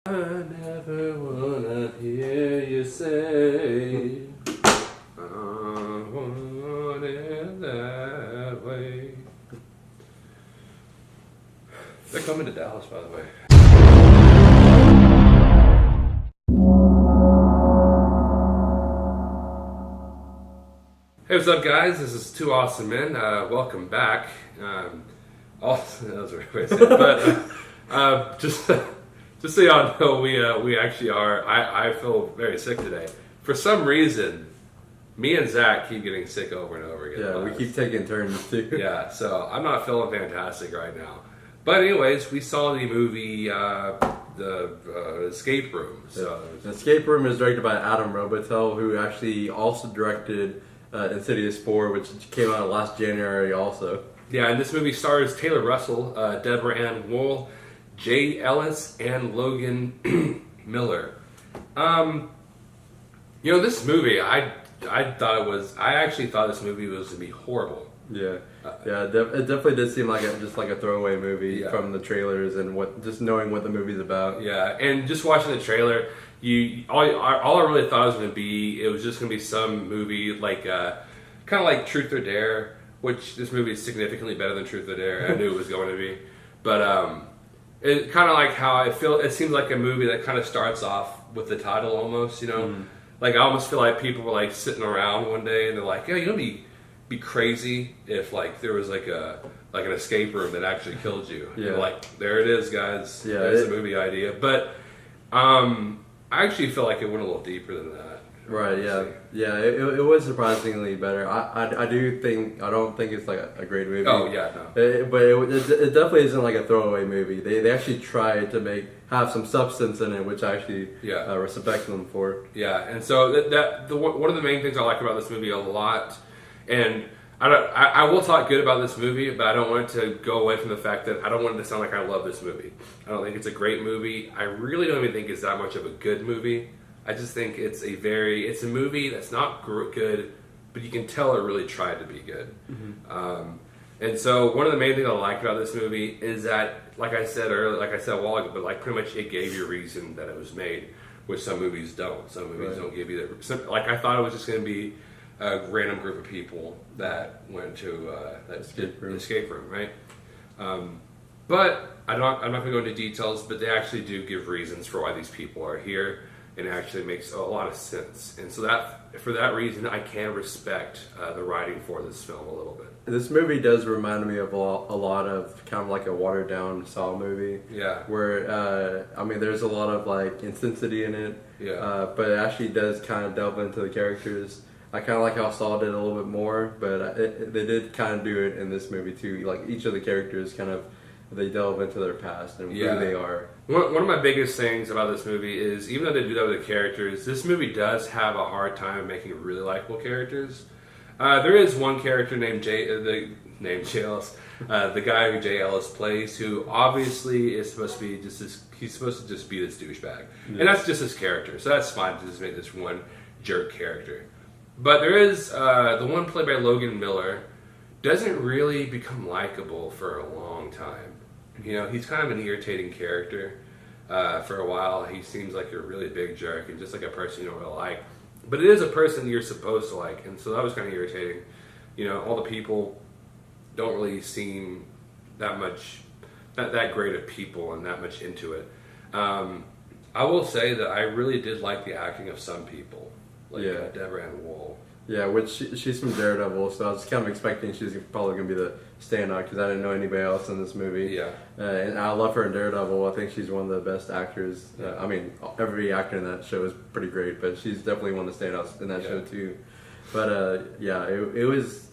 I never wanna hear you say I want it that way. They're coming to Dallas, by the way. Hey, what's up, guys? This is Two Awesome Men. Welcome back. Also, that was a weird way to say it, but just so y'all know, we actually are. I feel very sick today. For some reason, me and Zach keep getting sick over and over again. Yeah, we keep taking turns too. Yeah, so I'm not feeling fantastic right now. But anyways, we saw the movie, the Escape Room. So The Escape Room is directed by Adam Robitel, who actually also directed Insidious 4, which came out last January also. yeah, and this movie stars Taylor Russell, Deborah Ann Wool, Jay Ellis, and Logan Miller. This movie, I actually thought this movie was going to be horrible. Yeah, it definitely did seem like just like a throwaway movie Yeah. from the trailers and just knowing what the movie's about. Yeah, and just watching the trailer, all I really thought it was going to be, it was just going to be some movie like kind of like Truth or Dare, which this movie is significantly better than Truth or Dare. I knew it was going to be, but it kind of like how I feel. It seems like a movie that kind of starts off with the title almost, Like I almost feel like people were like sitting around one day and they're like, "Yeah, be crazy if like there was like an escape room that actually killed you." Yeah. And like there it is, guys. Yeah, There's a movie idea, but I actually feel like it went a little deeper than that. Right, yeah, it was surprisingly better. I don't think it's like a great movie. Oh yeah, no. But it definitely isn't like a throwaway movie. They actually tried to have some substance in it, which I actually respect them for. Yeah, and so one of the main things I like about this movie a lot, and I will talk good about this movie, but I don't want it to go away from the fact that I don't want it to sound like I love this movie. I don't think it's a great movie. I really don't even think it's that much of a good movie. I just think it's a movie that's not good, but you can tell it really tried to be good. Mm-hmm. And so one of the main things I like about this movie is that, like I said a while ago, but like pretty much it gave you a reason that it was made, which some movies don't. Some movies don't give you that. Like I thought it was just going to be a random group of people that went to that escape room, right? But I'm not going to go into details, but they actually do give reasons for why these people are here. And it actually makes a lot of sense. And so for that reason, I can respect the writing for this film a little bit. This movie does remind me of a lot of kind of like a watered down Saw movie. Yeah. Where, there's a lot of like intensity in it. Yeah. But it actually does kind of delve into the characters. I kind of like how Saw did a little bit more, but they did kind of do it in this movie too. Like each of the characters they delve into their past and who they are. One of my biggest things about this movie is, even though they do that with the characters, this movie does have a hard time making really likable characters. There is one character named Jay Ellis, the guy who Jay Ellis plays, who obviously is supposed to be he's supposed to just be this douchebag. Yeah. And that's just his character, so that's fine to just make this one jerk character. But there is, the one played by Logan Miller doesn't really become likable for a long time. He's kind of an irritating character. For a while, he seems like a really big jerk and just like a person you don't really like. But it is a person you're supposed to like, and so that was kind of irritating. All the people don't really seem that great of people and that much into it. I will say that I really did like the acting of some people, like Deborah Ann Wool. Yeah, which she's from Daredevil, so I was kind of expecting she's probably going to be the standout because I didn't know anybody else in this movie. Yeah. And I love her in Daredevil. I think she's one of the best actors. Every actor in that show is pretty great, but she's definitely one of the standouts in that show too. But it was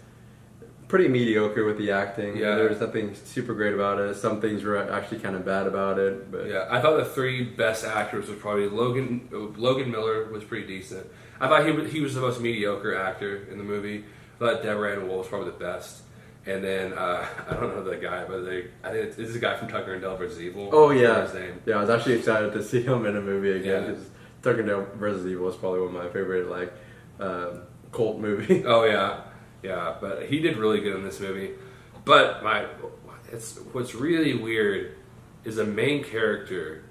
pretty mediocre with the acting. Yeah. There was nothing super great about it. Some things were actually kind of bad about it. But yeah, I thought the three best actors was probably Logan Miller was pretty decent. I thought he was the most mediocre actor in the movie. I thought Deborah Ann Wool was probably the best. And then, I don't know the guy, but I think this is a guy from Tucker and Dale vs. Evil. Oh, yeah. His name. Yeah, I was actually excited to see him in a movie again Yeah. because Tucker and Dale vs. Evil is probably one of my favorite, cult movies. Oh, yeah. Yeah, but he did really good in this movie. But what's really weird is the main character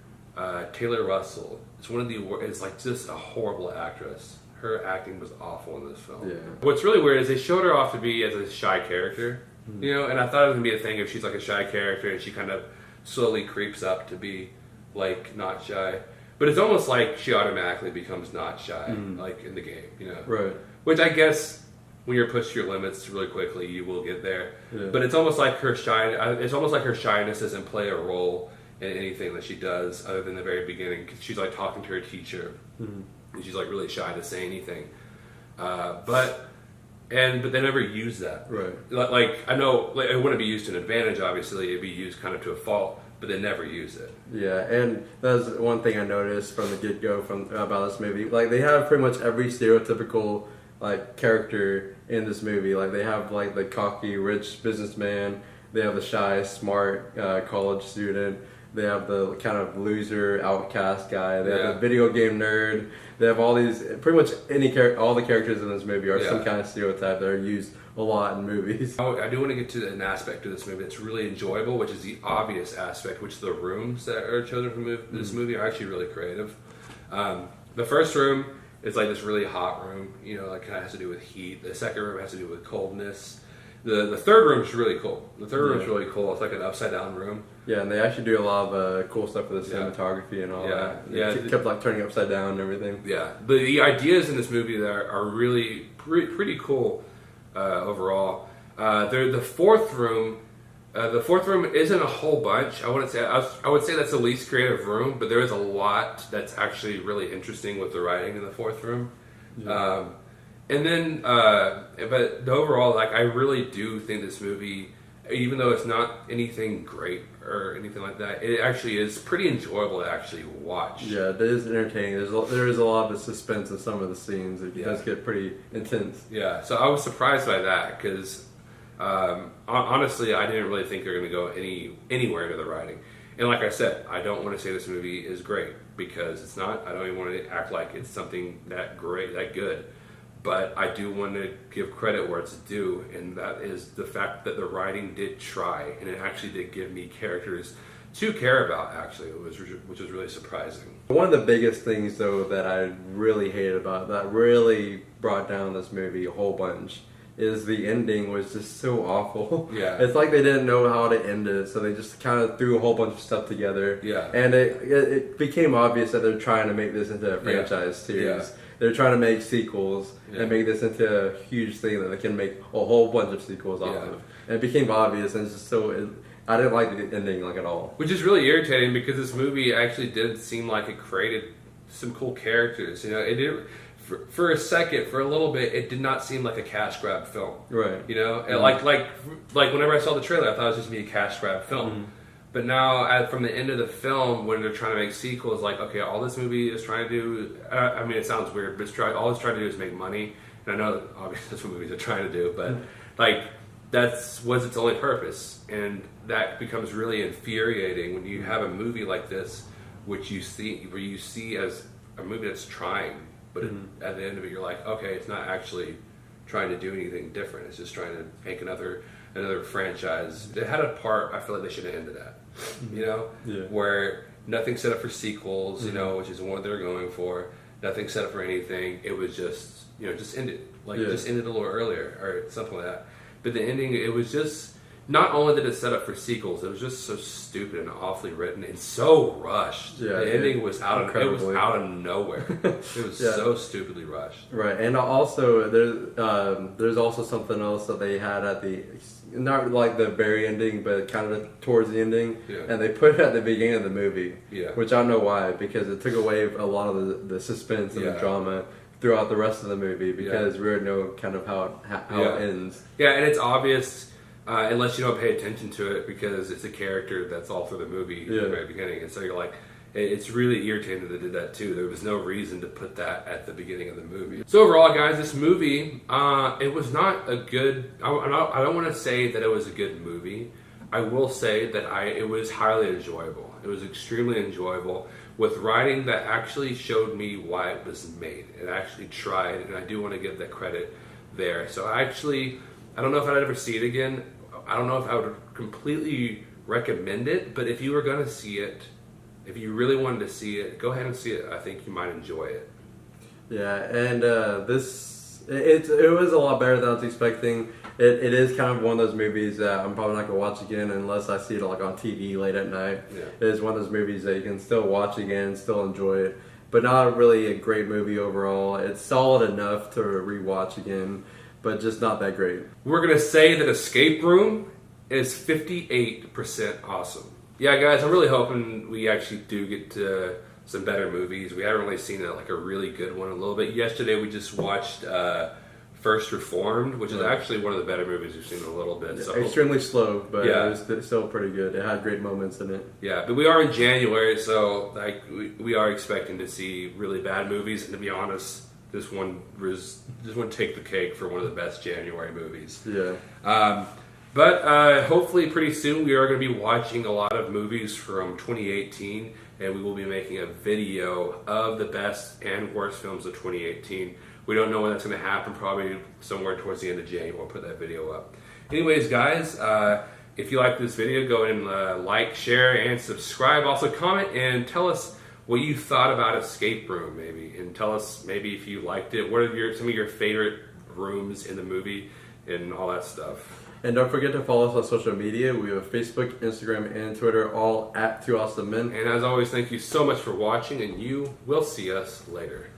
Taylor Russell. It's one of the it's like just a horrible actress. Her acting was awful in this film. Yeah. What's really weird is they showed her off to be as a shy character, you know, and I thought it was gonna be a thing if she's like a shy character and she kind of slowly creeps up to be like not shy. But it's almost like she automatically becomes not shy, like in the game, you know. Right. Which I guess when you're pushed to your limits really quickly, you will get there. Yeah. But it's almost like her it's almost like her shyness doesn't play a role in anything that she does other than the very beginning. 'Cause she's like talking to her teacher, and she's like really shy to say anything. But they never use that. Right. Like I know like, it wouldn't be used to an advantage. Obviously, it'd be used kind of to a fault. But they never use it. Yeah, and that's one thing I noticed from the get-go about this movie. Like, they have pretty much every stereotypical, like, character in this movie. Like, they have, like, the cocky, rich businessman. They have the shy, smart college student. They have the kind of loser, outcast guy. They have the video game nerd. They have all these, pretty much all the characters in this movie are some kind of stereotype that are used a lot in movies. I do want to get to an aspect of this movie that's really enjoyable, which is the obvious aspect, which the rooms that are chosen from this movie are actually really creative. The first room is like this really hot room, you know, like kind of has to do with heat. The second room has to do with coldness. The third room is really cool. The third room is really cool. It's like an upside down room. Yeah, and they actually do a lot of cool stuff with the cinematography and all that. It kept like turning upside down and everything. Yeah, the ideas in this movie that are really pretty cool overall. The fourth room isn't a whole bunch. I would say that's the least creative room, but there is a lot that's actually really interesting with the writing in the fourth room. Yeah. And then, but the overall, like, I really do think this movie, even though it's not anything great or anything like that, it actually is pretty enjoyable to actually watch. Yeah, it is entertaining. There is a lot of suspense in some of the scenes. It does get pretty intense. Yeah, so I was surprised by that because honestly, I didn't really think they were going to go anywhere into the writing. And like I said, I don't want to say this movie is great because it's not. I don't even want to act like it's something that great, that good. But I do want to give credit where it's due, and that is the fact that the writing did try, and it actually did give me characters to care about, actually, which was really surprising. One of the biggest things, though, that I really hated about, that really brought down this movie a whole bunch, is the ending was just so awful. Yeah. It's like they didn't know how to end it, so they just kind of threw a whole bunch of stuff together. Yeah. And it became obvious that they're trying to make this into a franchise series. Yeah. They're trying to make sequels and make this into a huge thing that they can make a whole bunch of sequels off of. And it became obvious, and it's just I didn't like the ending like at all. Which is really irritating because this movie actually did seem like it created some cool characters. You know, it did. For a second, for a little bit, it did not seem like a cash grab film. Right. You know, and like whenever I saw the trailer, I thought it was just gonna be a cash grab film. Mm-hmm. But now, from the end of the film, when they're trying to make sequels, like, okay, all this movie is trying to do, I mean, it sounds weird, but all it's trying to do is make money. And I know, obviously, that's what movies are trying to do, but, like, that's was its only purpose. And that becomes really infuriating when you have a movie like this, where you see as a movie that's trying, but at the end of it, you're like, okay, it's not actually trying to do anything different. It's just trying to make another franchise. It had a part I feel like they should have ended at, you know, where nothing set up for sequels, you know, which is what they're going for. Nothing set up for anything. It was just, you know, just ended, just ended a little earlier or something like that. But the ending, it was just, not only did it set up for sequels, it was just so stupid and awfully written and so rushed. Yeah, the ending was out of nowhere. It was so stupidly rushed. Right, and also there's also something else that they had at the, not like the very ending, but kind of towards the ending, and they put it at the beginning of the movie. Yeah. Which I don't know why, because it took away a lot of the suspense and the drama throughout the rest of the movie, because we already know kind of how it ends. Yeah, and it's obvious. Unless you don't pay attention to it, because it's a character that's all through the movie at the very beginning, and so you're like, it's really irritating that they did that too. There was no reason to put that at the beginning of the movie. So overall, guys, this movie, it was not a good. I don't want to say that it was a good movie. I will say that it was highly enjoyable. It was extremely enjoyable with writing that actually showed me why it was made. It actually tried, and I do want to give that credit there. So I don't know if I'd ever see it again. I don't know if I would completely recommend it, but if you were going to see it, if you really wanted to see it, go ahead and see it. I think you might enjoy it. Yeah, and it was a lot better than I was expecting. It is kind of one of those movies that I'm probably not gonna watch again unless I see it like on TV late at night. Yeah. It is one of those movies that you can still watch again, still enjoy it, but not really a great movie overall. It's solid enough to rewatch again, but just not that great. We're gonna say that Escape Room is 58% awesome. Yeah, guys, I'm really hoping we actually do get to some better movies. We haven't really seen a really good one in a little bit. Yesterday we just watched First Reformed, which is actually one of the better movies we've seen in a little bit. So Extremely slow, but Yeah. it was still pretty good. It had great moments in it. yeah, but we are in January, so we are expecting to see really bad movies. And to be honest, this one take the cake for one of the best January movies. Yeah. But hopefully pretty soon we are going to be watching a lot of movies from 2018, and we will be making a video of the best and worst films of 2018. We don't know when that's going to happen, probably somewhere towards the end of January we'll put that video up. Anyways, guys, if you like this video, go ahead and like, share, and subscribe. Also comment and tell us what you thought about Escape Room, maybe, and tell us maybe if you liked it. What are some of your favorite rooms in the movie and all that stuff. And don't forget to follow us on social media. We have Facebook, Instagram, and Twitter, all at 2 Awesome Men. And as always, thank you so much for watching, and you will see us later.